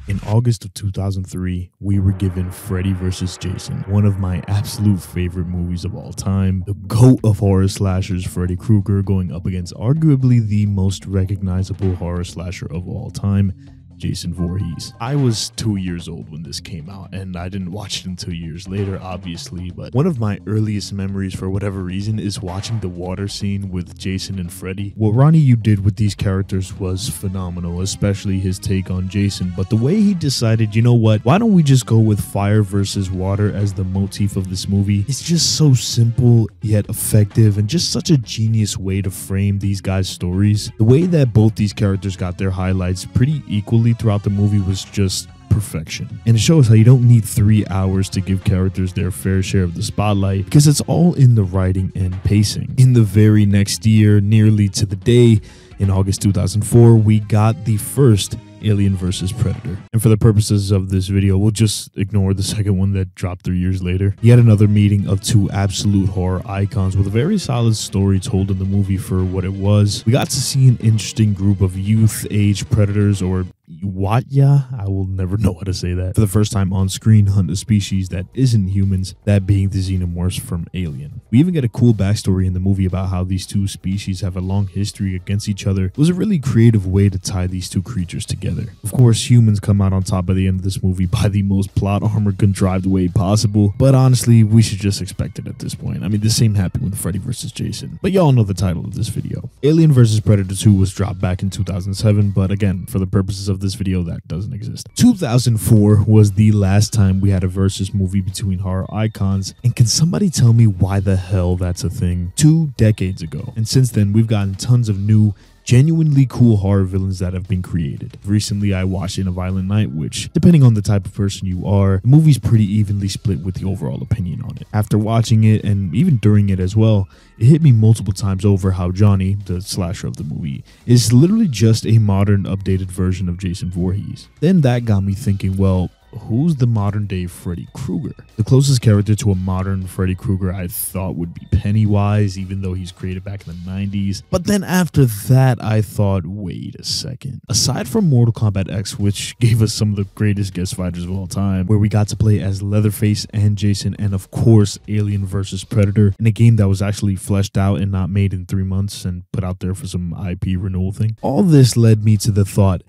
In August of 2003, we were given Freddy vs. Jason, one of my absolute favorite movies of all time. The GOAT of horror slashers, Freddy Krueger, going up against arguably the most recognizable horror slasher of all time, Jason Voorhees. I was 2 years old when this came out, and I didn't watch it until years later, obviously, but one of my earliest memories, for whatever reason, is watching the water scene with Jason and Freddy. What Ronnie Yu did with these characters was phenomenal, especially his take on Jason, but the way he decided, you know what, why don't we just go with fire versus water as the motif of this movie? It's just so simple, yet effective, and just such a genius way to frame these guys' stories. The way that both these characters got their highlights pretty equally throughout the movie was just perfection. And it shows how you don't need 3 hours to give characters their fair share of the spotlight, because it's all in the writing and pacing. In the very next year, nearly to the day, in August 2004, we got the first Alien vs. Predator. And for the purposes of this video, we'll just ignore the second one that dropped 3 years later. Yet another meeting of two absolute horror icons with a very solid story told in the movie for what it was. We got to see an interesting group of youth-age predators, or Watya, I will never know how to say that, for the first time on screen hunt a species that isn't humans, that being the xenomorphs from Alien. We even get a cool backstory in the movie about how these two species have a long history against each other. It was a really creative way to tie these two creatures together. Of course, humans come out on top at the end of this movie by the most plot armor contrived way possible, but honestly, we should just expect it at this point. I mean, the same happened with Freddy vs. Jason. But y'all know the title of this video. Alien vs. Predator 2 was dropped back in 2007, but again, for the purposes of this video, that doesn't exist. 2004 was the last time we had a versus movie between horror icons, and can somebody tell me why the hell that's a thing? 2 decades ago. And since then, we've gotten tons of new, genuinely cool horror villains that have been created. Recently, I watched In a Violent Night, which, depending on the type of person you are, the movie's pretty evenly split with the overall opinion on it. After watching it, and even during it as well, it hit me multiple times over how Johnny, the slasher of the movie, is literally just a modern, updated version of Jason Voorhees. Then that got me thinking, well, who's the modern day Freddy Krueger? The closest character to a modern Freddy Krueger I thought would be Pennywise, even though he's created back in the 90s. But then after that, I thought, wait a second. Aside from Mortal Kombat X, which gave us some of the greatest guest fighters of all time, where we got to play as Leatherface and Jason, and of course Alien vs. Predator, in a game that was actually fleshed out and not made in 3 months and put out there for some IP renewal thing. All this led me to the thought,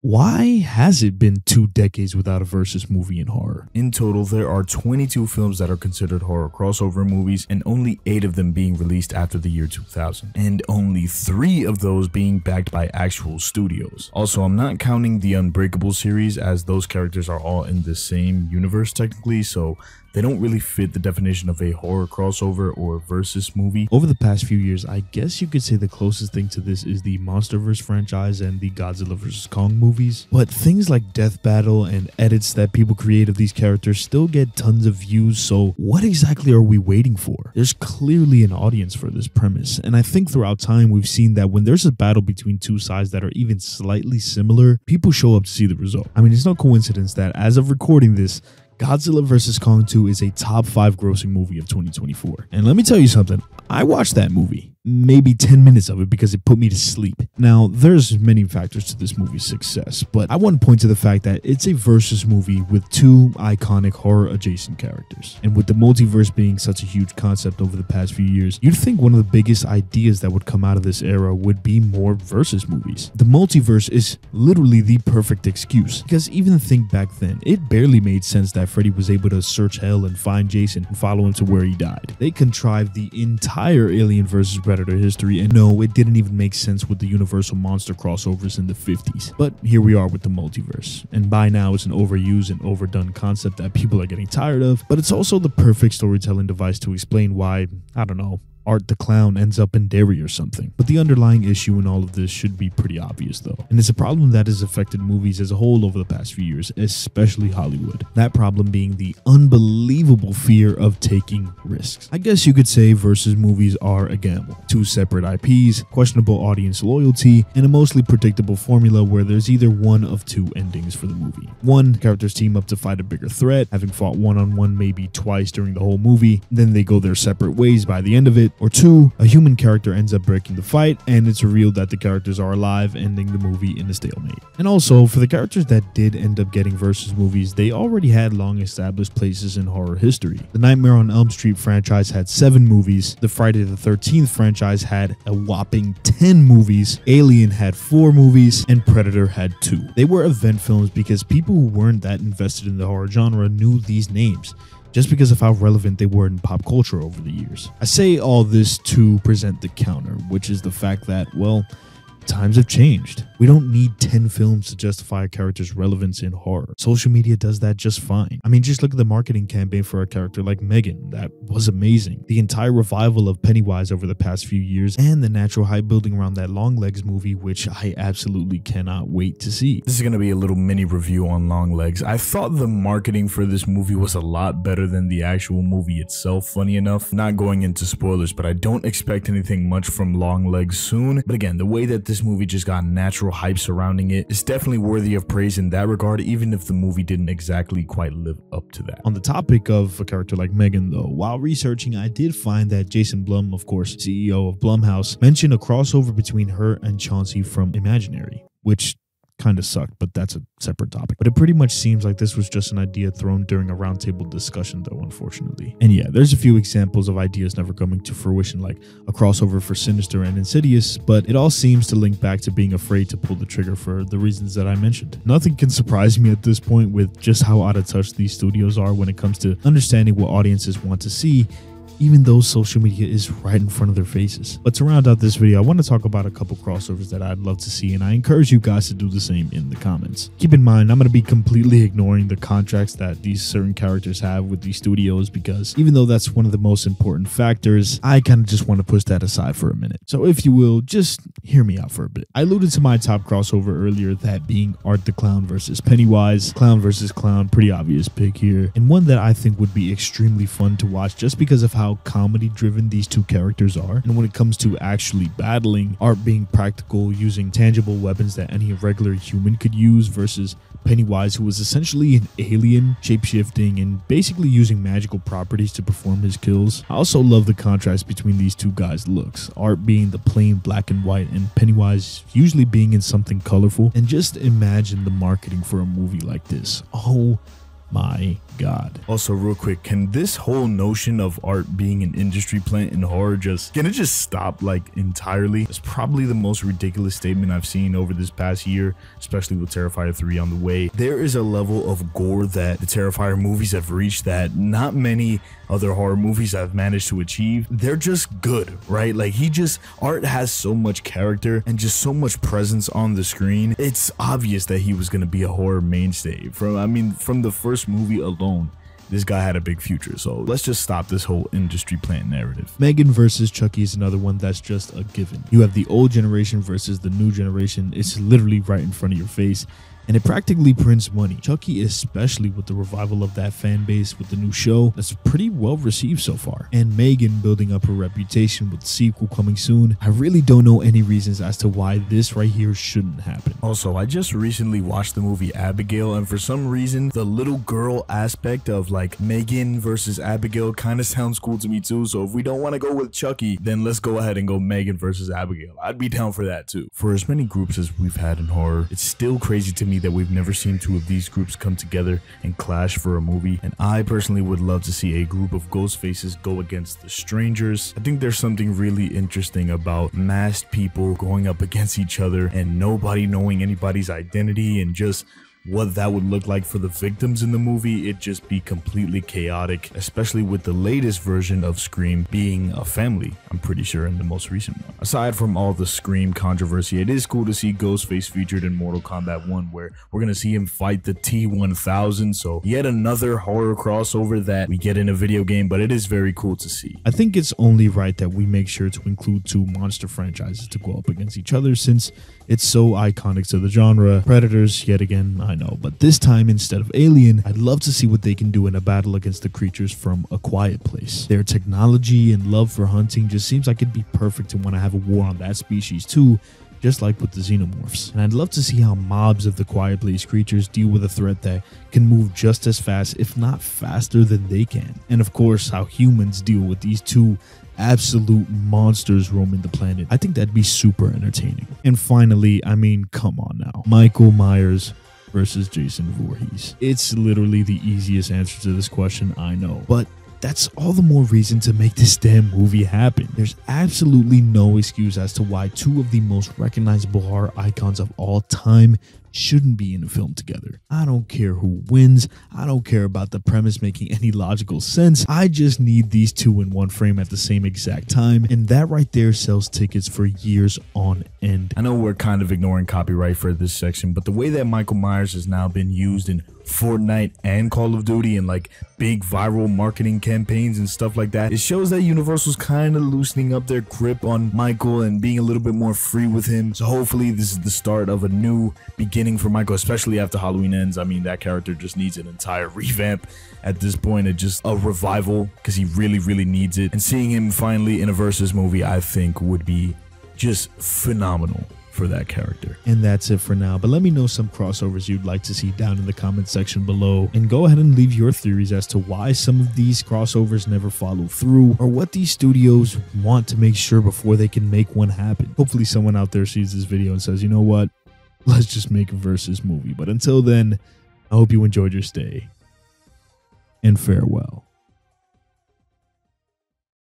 why has it been 2 decades without a versus movie in horror? In total, there are 22 films that are considered horror crossover movies, and only 8 of them being released after the year 2000, and only 3 of those being backed by actual studios. Also, I'm not counting the Unbreakable series, as those characters are all in the same universe technically, so they don't really fit the definition of a horror crossover or versus movie. Over the past few years, I guess you could say the closest thing to this is the MonsterVerse franchise and the Godzilla vs. Kong movies. But things like Death Battle and edits that people create of these characters still get tons of views, so what exactly are we waiting for? There's clearly an audience for this premise, and I think throughout time we've seen that when there's a battle between two sides that are even slightly similar, people show up to see the result. I mean, it's no coincidence that as of recording this, Godzilla vs. Kong 2 is a top 5 grossing movie of 2024. And let me tell you something, I watched that movie. Maybe 10 minutes of it because it put me to sleep. Now, there's many factors to this movie's success, but I want to point to the fact that it's a versus movie with 2 iconic horror adjacent characters. And with the multiverse being such a huge concept over the past few years, you'd think one of the biggest ideas that would come out of this era would be more versus movies. The multiverse is literally the perfect excuse, because even think back then, it barely made sense that Freddy was able to search hell and find Jason and follow him to where he died. They contrived the entire Alien vs. Predator history, and no, it didn't even make sense with the Universal monster crossovers in the 50s. But here we are with the multiverse, and by now it's an overused and overdone concept that people are getting tired of, but it's also the perfect storytelling device to explain why, I don't know, Art the Clown ends up in Derry or something. But the underlying issue in all of this should be pretty obvious though, and it's a problem that has affected movies as a whole over the past few years, especially Hollywood. That problem being the unbelievable fear of taking risks. I guess you could say versus movies are a gamble. 2 separate IPs, questionable audience loyalty, and a mostly predictable formula where there's either one of 2 endings for the movie. One, characters team up to fight a bigger threat, having fought one-on-one maybe twice during the whole movie, then they go their separate ways by the end of it, Or 2, a human character ends up breaking the fight and it's revealed that the characters are alive, ending the movie in a stalemate. And also, for the characters that did end up getting versus movies, they already had long established places in horror history. The Nightmare on Elm Street franchise had 7 movies, the Friday the 13th franchise had a whopping 10 movies, Alien had 4 movies, and Predator had 2. They were event films because people who weren't that invested in the horror genre knew these names, just because of how relevant they were in pop culture over the years. I say all this to present the counter, which is the fact that, well, times have changed. We don't need 10 films to justify a character's relevance in horror. Social media does that just fine. I mean, just look at the marketing campaign for a character like Megan. That was amazing. The entire revival of Pennywise over the past few years, and the natural hype building around that Longlegs movie, which I absolutely cannot wait to see. This is going to be a little mini review on Longlegs. I thought the marketing for this movie was a lot better than the actual movie itself, funny enough. Not going into spoilers, but I don't expect anything much from Longlegs soon. But again, the way that this movie just got natural hype surrounding it is definitely worthy of praise in that regard, even if the movie didn't exactly quite live up to that. On the topic of a character like Megan though, while researching, I did find that Jason Blum, of course, CEO of Blumhouse, mentioned a crossover between her and Chauncey from Imaginary, which kind of sucked, but that's a separate topic. But it pretty much seems like this was just an idea thrown during a roundtable discussion though, unfortunately. And yeah, there's a few examples of ideas never coming to fruition, like a crossover for Sinister and Insidious, but it all seems to link back to being afraid to pull the trigger for the reasons that I mentioned. Nothing can surprise me at this point with just how out of touch these studios are when it comes to understanding what audiences want to see, even though social media is right in front of their faces. But to round out this video, I want to talk about a couple crossovers that I'd love to see, and I encourage you guys to do the same in the comments. Keep in mind, I'm going to be completely ignoring the contracts that these certain characters have with these studios, because even though that's one of the most important factors, I kind of just want to push that aside for a minute. So if you will, just hear me out for a bit. I alluded to my top crossover earlier, that being Art the Clown versus Pennywise. Clown versus Clown, pretty obvious pick here, and one that I think would be extremely fun to watch just because of how comedy driven these two characters are. And when it comes to actually battling, Art being practical, using tangible weapons that any regular human could use, versus Pennywise, who was essentially an alien, shapeshifting and basically using magical properties to perform his kills. I also love the contrast between these two guys' looks, Art being the plain black and white and Pennywise usually being in something colorful. And just imagine the marketing for a movie like this. Oh my God. Also, real quick, can this whole notion of Art being an industry plant in horror can it just stop like entirely? It's probably the most ridiculous statement I've seen over this past year, especially with Terrifier 3 on the way. There is a level of gore that the Terrifier movies have reached that not many other horror movies have managed to achieve. They're just good, right? Like Art has so much character and just so much presence on the screen. It's obvious that he was going to be a horror mainstay. From the first movie alone, this guy had a big future. So let's just stop this whole industry plant narrative. Megan versus Chucky is another one that's just a given. You have the old generation versus the new generation. It's literally right in front of your face, and it practically prints money. Chucky, especially with the revival of that fan base with the new show, that's pretty well received so far. And Megan building up her reputation with the sequel coming soon. I really don't know any reasons as to why this right here shouldn't happen. Also, I just recently watched the movie Abigail, and for some reason, the little girl aspect of like Megan versus Abigail kind of sounds cool to me too. So if we don't want to go with Chucky, then let's go ahead and go Megan versus Abigail. I'd be down for that too. For as many groups as we've had in horror, it's still crazy to me that we've never seen two of these groups come together and clash for a movie, and I personally would love to see a group of ghost faces go against the Strangers. I think there's something really interesting about masked people going up against each other and nobody knowing anybody's identity, and just what that would look like for the victims in the movie. It'd just be completely chaotic, especially with the latest version of Scream being a family, I'm pretty sure, in the most recent one. Aside from all the Scream controversy, it is cool to see Ghostface featured in Mortal Kombat 1, where we're gonna see him fight the T-1000, so yet another horror crossover that we get in a video game, but it is very cool to see. I think it's only right that we make sure to include two monster franchises to go up against each other, since it's so iconic to the genre. Predators, yet again, I know, but this time instead of Alien, I'd love to see what they can do in a battle against the creatures from A Quiet Place. Their technology and love for hunting just seems like it'd be perfect to want to have a war on that species too, just like with the Xenomorphs. And I'd love to see how mobs of the Quiet Place creatures deal with a threat that can move just as fast, if not faster than they can. And of course, how humans deal with these two absolute monsters roaming the planet. I think that'd be super entertaining. And finally, I mean, come on now. Michael Myers versus Jason Voorhees. It's literally the easiest answer to this question, I know. But that's all the more reason to make this damn movie happen. There's absolutely no excuse as to why two of the most recognizable horror icons of all time shouldn't be in a film together. I don't care who wins. I don't care about the premise making any logical sense. I just need these two in one frame at the same exact time, and that right there sells tickets for years on end. I know we're kind of ignoring copyright for this section, but the way that Michael Myers has now been used in Fortnite and Call of Duty and like big viral marketing campaigns and stuff like that, it shows that Universal's kind of loosening up their grip on Michael and being a little bit more free with him. So hopefully this is the start of a new beginning for Michael, especially after Halloween ends. I mean, that character just needs an entire revamp at this point, and just a revival, because he really needs it. And seeing him finally in a Versus movie, I think would be just phenomenal for that character. And that's it for now, but let me know some crossovers you'd like to see down in the comment section below, and go ahead and leave your theories as to why some of these crossovers never follow through, or what these studios want to make sure before they can make one happen. Hopefully someone out there sees this video and says, you know what, let's just make a Versus movie. But until then, I hope you enjoyed your stay, and farewell.